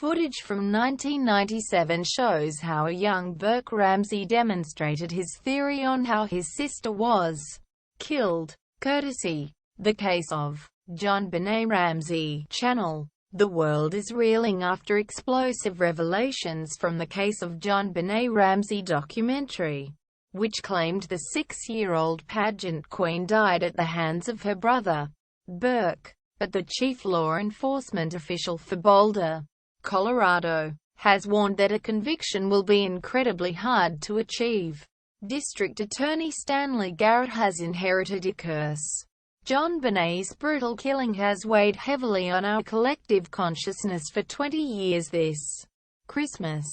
Footage from 1997 shows how a young Burke Ramsey demonstrated his theory on how his sister was killed. Courtesy The Case of JonBenet Ramsey channel. The world is reeling after explosive revelations from the Case of JonBenet Ramsey documentary, which claimed the 6-year-old pageant queen died at the hands of her brother, Burke. But the chief law enforcement official for Boulder, Colorado, has warned that a conviction will be incredibly hard to achieve. District Attorney Stanley Garrett has inherited a curse. JonBenet's brutal killing has weighed heavily on our collective consciousness for 20 years this Christmas.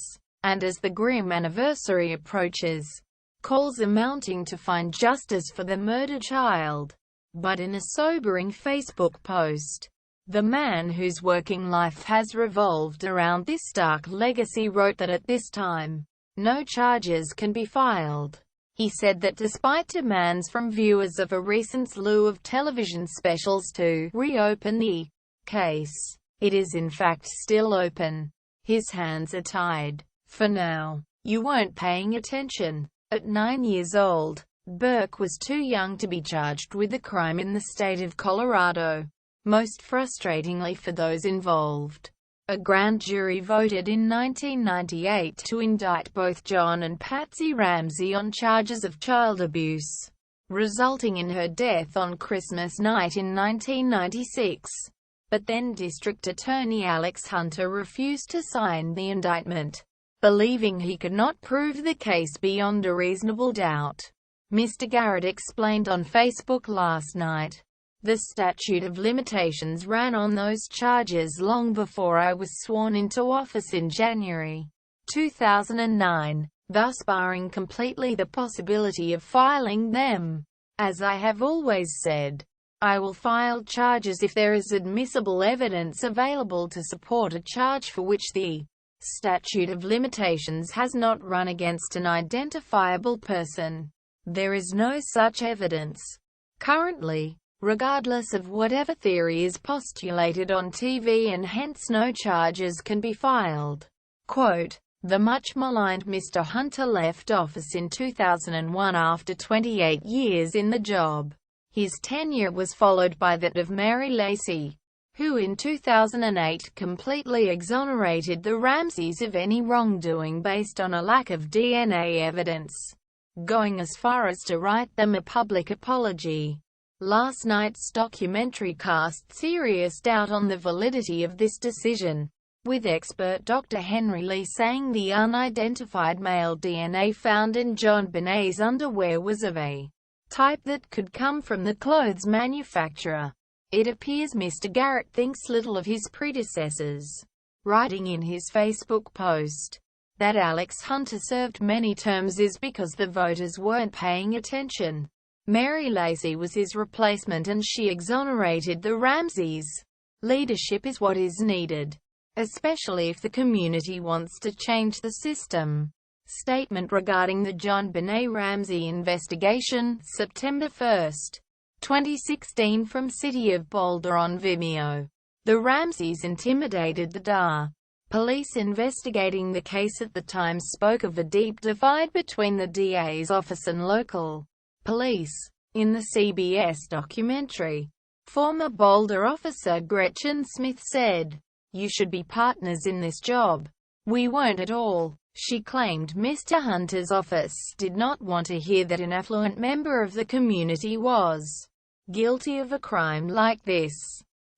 And as the grim anniversary approaches, calls are mounting to find justice for the murdered child. But in a sobering Facebook post, the man whose working life has revolved around this dark legacy wrote that at this time, no charges can be filed. He said that despite demands from viewers of a recent slew of television specials to reopen the case, it is in fact still open. His hands are tied. For now, you weren't paying attention. At 9 years old, Burke was too young to be charged with a crime in the state of Colorado. Most frustratingly for those involved, a grand jury voted in 1998 to indict both John and Patsy Ramsey on charges of child abuse, resulting in her death on Christmas night in 1996. But then District Attorney Alex Hunter refused to sign the indictment, believing he could not prove the case beyond a reasonable doubt. Mr. Garrett explained on Facebook last night, "The statute of limitations ran on those charges long before I was sworn into office in January 2009, thus barring completely the possibility of filing them. As I have always said, I will file charges if there is admissible evidence available to support a charge for which the statute of limitations has not run against an identifiable person. There is no such evidence currently, regardless of whatever theory is postulated on TV, and hence no charges can be filed." Quote, the much-maligned Mr. Hunter left office in 2001 after 28 years in the job. His tenure was followed by that of Mary Lacey, who in 2008 completely exonerated the Ramseys of any wrongdoing based on a lack of DNA evidence, going as far as to write them a public apology. Last night's documentary cast serious doubt on the validity of this decision, with expert Dr. Henry Lee saying the unidentified male DNA found in JonBenet's underwear was of a type that could come from the clothes manufacturer. It appears Mr. Garrett thinks little of his predecessors, writing in his Facebook post that Alex Hunter served many terms is because the voters weren't paying attention. Mary Lacey was his replacement and she exonerated the Ramseys. Leadership is what is needed, especially if the community wants to change the system. Statement regarding the JonBenet Ramsey investigation, September 1, 2016 from City of Boulder on Vimeo. The Ramseys intimidated the DA. Police investigating the case at the time spoke of a deep divide between the DA's office and local police. In the CBS documentary, former Boulder officer Gretchen Smith said, "You should be partners in this job. We weren't at all." She claimed Mr. Hunter's office did not want to hear that an affluent member of the community was guilty of a crime like this.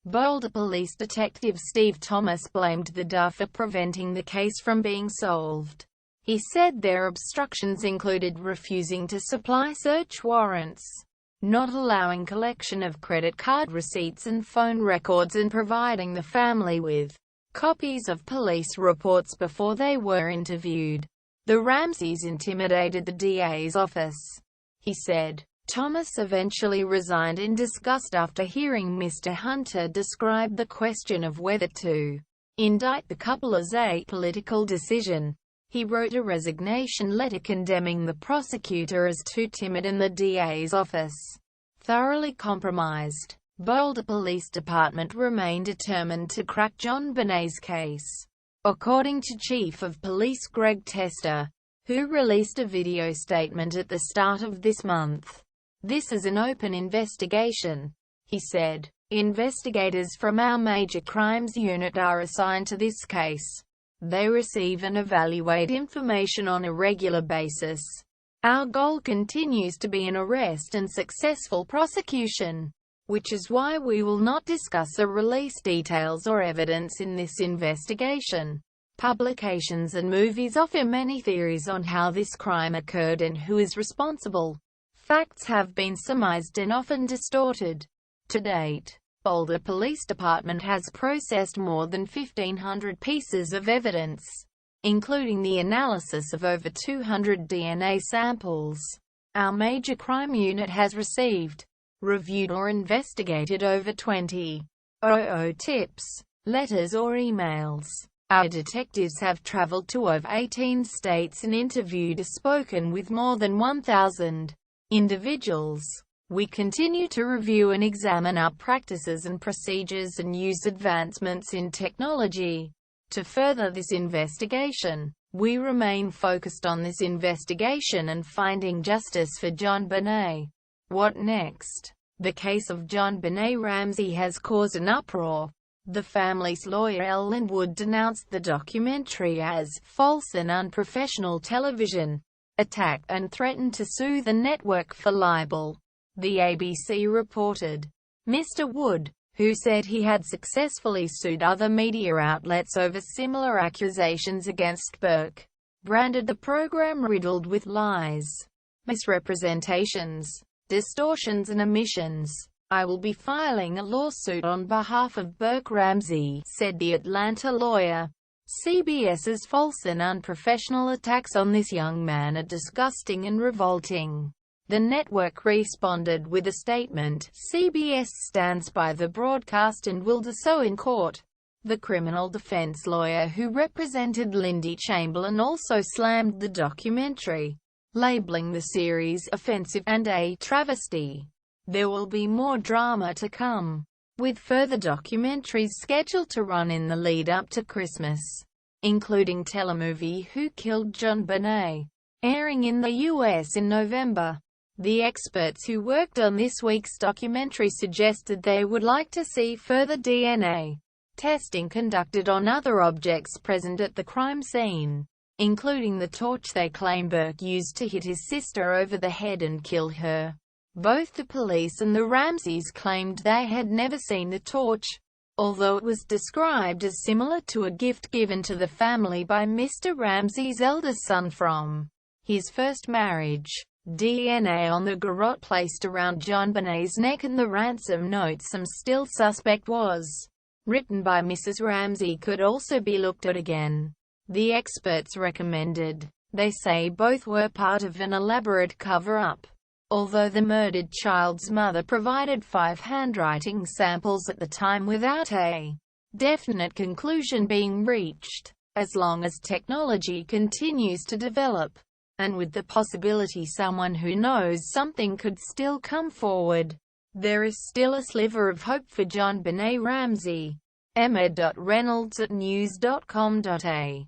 Boulder Police Detective Steve Thomas blamed the DA for preventing the case from being solved. He said their obstructions included refusing to supply search warrants, not allowing collection of credit card receipts and phone records, and providing the family with copies of police reports before they were interviewed. The Ramseys intimidated the DA's office, he said. Thomas eventually resigned in disgust after hearing Mr. Hunter describe the question of whether to indict the couple as a political decision. He wrote a resignation letter condemning the prosecutor as too timid and the DA's office thoroughly compromised. Boulder Police Department remain determined to crack JonBenet's case. according to Chief of Police Greg Tester, who released a video statement at the start of this month. "This is an open investigation," he said. "Investigators from our Major Crimes Unit are assigned to this case. They receive and evaluate information on a regular basis. Our goal continues to be an arrest and successful prosecution, which is why we will not discuss or release details or evidence in this investigation." Publications and movies offer many theories on how this crime occurred and who is responsible. Facts have been surmised and often distorted. To date, Boulder Police Department has processed more than 1,500 pieces of evidence, including the analysis of over 200 DNA samples. Our Major Crime Unit has received, reviewed or investigated over 20,000 tips, letters or emails. Our detectives have traveled to over 18 states and interviewed or spoken with more than 1,000 individuals. We continue to review and examine our practices and procedures and use advancements in technology to further this investigation. We remain focused on this investigation and finding justice for JonBenet. What next? The case of JonBenet Ramsey has caused an uproar. The family's lawyer Ellen Wood denounced the documentary as false and unprofessional television attack and threatened to sue the network for libel. The ABC reported. Mr. Wood, who said he had successfully sued other media outlets over similar accusations against Burke, branded the program riddled with lies, misrepresentations, distortions and omissions. "I will be filing a lawsuit on behalf of Burke Ramsey," said the Atlanta lawyer. "CBS's false and unprofessional attacks on this young man are disgusting and revolting." The network responded with a statement. "CBS stands by the broadcast and will do so in court." The criminal defense lawyer who represented Lindy Chamberlain also slammed the documentary, labeling the series offensive and a travesty. There will be more drama to come, with further documentaries scheduled to run in the lead-up to Christmas, including telemovie Who Killed JonBenet, airing in the U.S. in November. The experts who worked on this week's documentary suggested they would like to see further DNA testing conducted on other objects present at the crime scene, including the torch they claim Burke used to hit his sister over the head and kill her. Both the police and the Ramseys claimed they had never seen the torch, although it was described as similar to a gift given to the family by Mr. Ramsey's eldest son from his first marriage. DNA on the garrote placed around JonBenet's neck and the ransom note "Some still suspect" was written by Mrs. Ramsey could also be looked at again. The experts recommended. They say both were part of an elaborate cover-up. Although the murdered child's mother provided 5 handwriting samples at the time without a definite conclusion being reached. As long as technology continues to develop, and with the possibility someone who knows something could still come forward, there is still a sliver of hope for JonBenet Ramsey. Emma.Reynolds at news.com.a